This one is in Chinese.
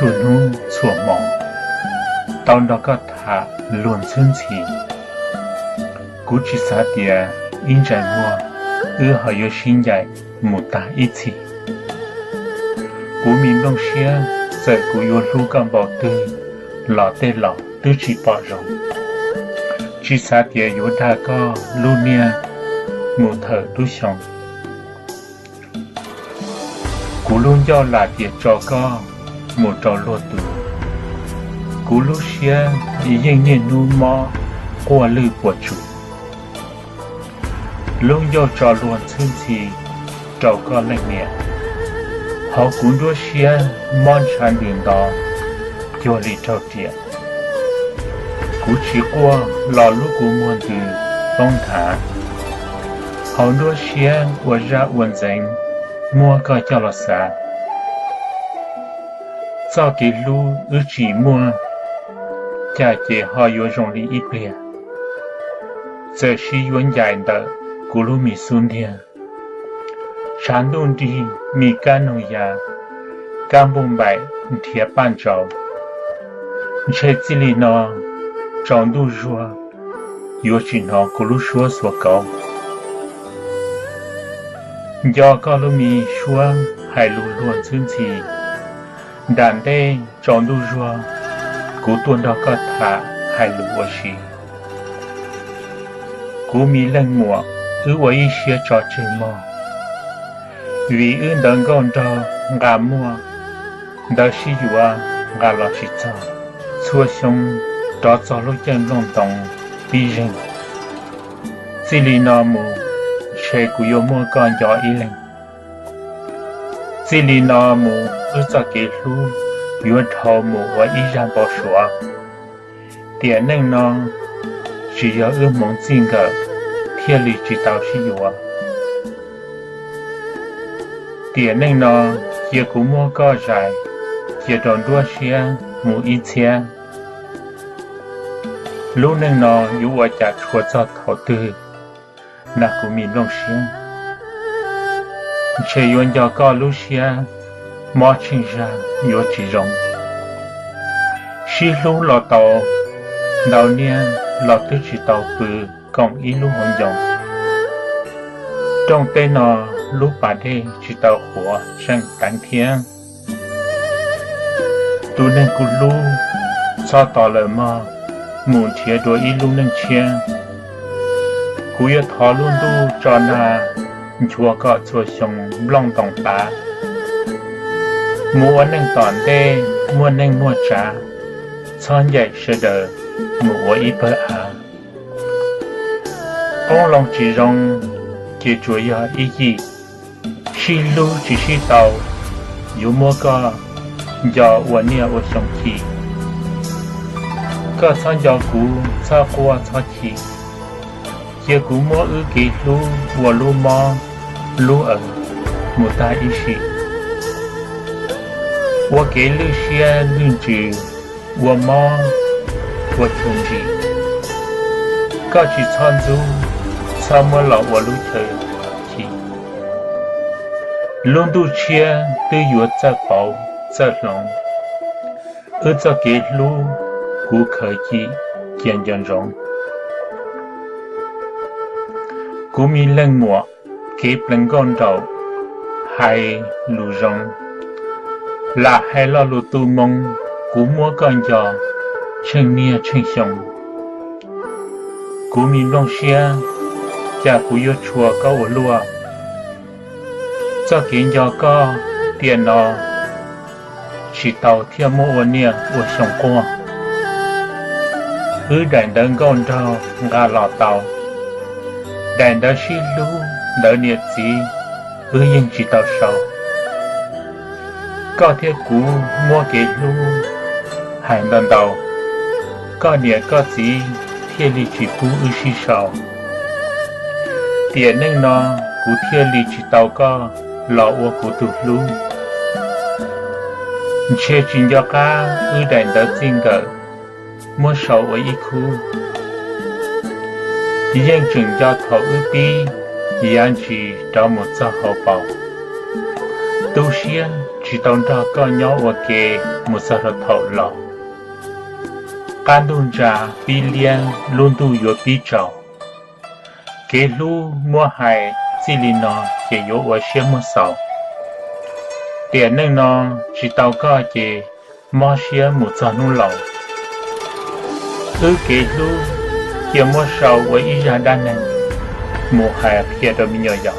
错怒错忙，当那个他乱生气，估计啥点因在我，还有心眼没打一起，国民东西在古有路干包的，老的老都去包容，只啥点有大个路呢，木头都想。古路要来点找个，没找落度。古路些已经年路嘛，过路不住。路要找乱村子，找个那面。好古多些满山领导，叫里找点。古去过老路古么的东谈，好多些我让问人。摸个叫了啥？早给路而寂寞，家姐好有容易一边。这是原来的古鲁米苏年，山东的米干农呀，干不买铁板着，这这里呢，长度弱，有时呢古鲁说所高。要告诉你说，海路乱村子，但得长度说，古多那个他海路我是，古米冷漠，我一些找真么，为能够到俺么，到是有俺老是找，错兄到找路正弄动别人，这里那么。谁古有么干叫一人？这里那么在给路有头目我依然不说，点能呢，只要梦境个天里知道是有啊。点能呢，也古么个在，也当多些母一千，路能呢有我家出着头的。那古米弄些，这原叫高路些，马青上有几种，是路老道，老年老都知道不讲一路很用，中间呢路把的知道活上当天，都能古路找到了吗？目前多一路能签。古有讨论都找那做个做熊浪动吧，莫能当的，莫能莫扎，参也是的，莫一百啊。公龙之中，最主要意义是路只是到有么个要我呢我想起，个参加古超过超起。结果我给路我路嘛路没大意思，我给路些论据，我嘛我存据，搞起参足，参么了我路去，路途前都有在跑在弄，在给路不可以渐渐容。古米冷漠，给不能讲到，还路容，拉还老路都梦，古莫讲叫，成年成雄，古米弄些，家古有错搞我路啊，这见叫个电脑，是到天莫我呢我想过，人能讲到俺老道。但那是路，那日子，应知道少。高铁古莫给路，还能到。高年高子，天里去古是少。点能呢，古天里去到个，老我古都路。切真要个，但那真个，莫少我一哭。认真要头一笔，样去找么找好报，都是 chỉ tông đó có nhỏ và kê một sao thật thầu lọ can đun trà pi liên luôn tu yo pi trầu kê lu mua hài xì lì nó chỉ yo và xe mua sầu tiền nên nó chỉ tàu có chỉ mua xe một sao nu lầu kê lu kia mua sầu với ý ra đan này mua hài phía đó mình nhỏ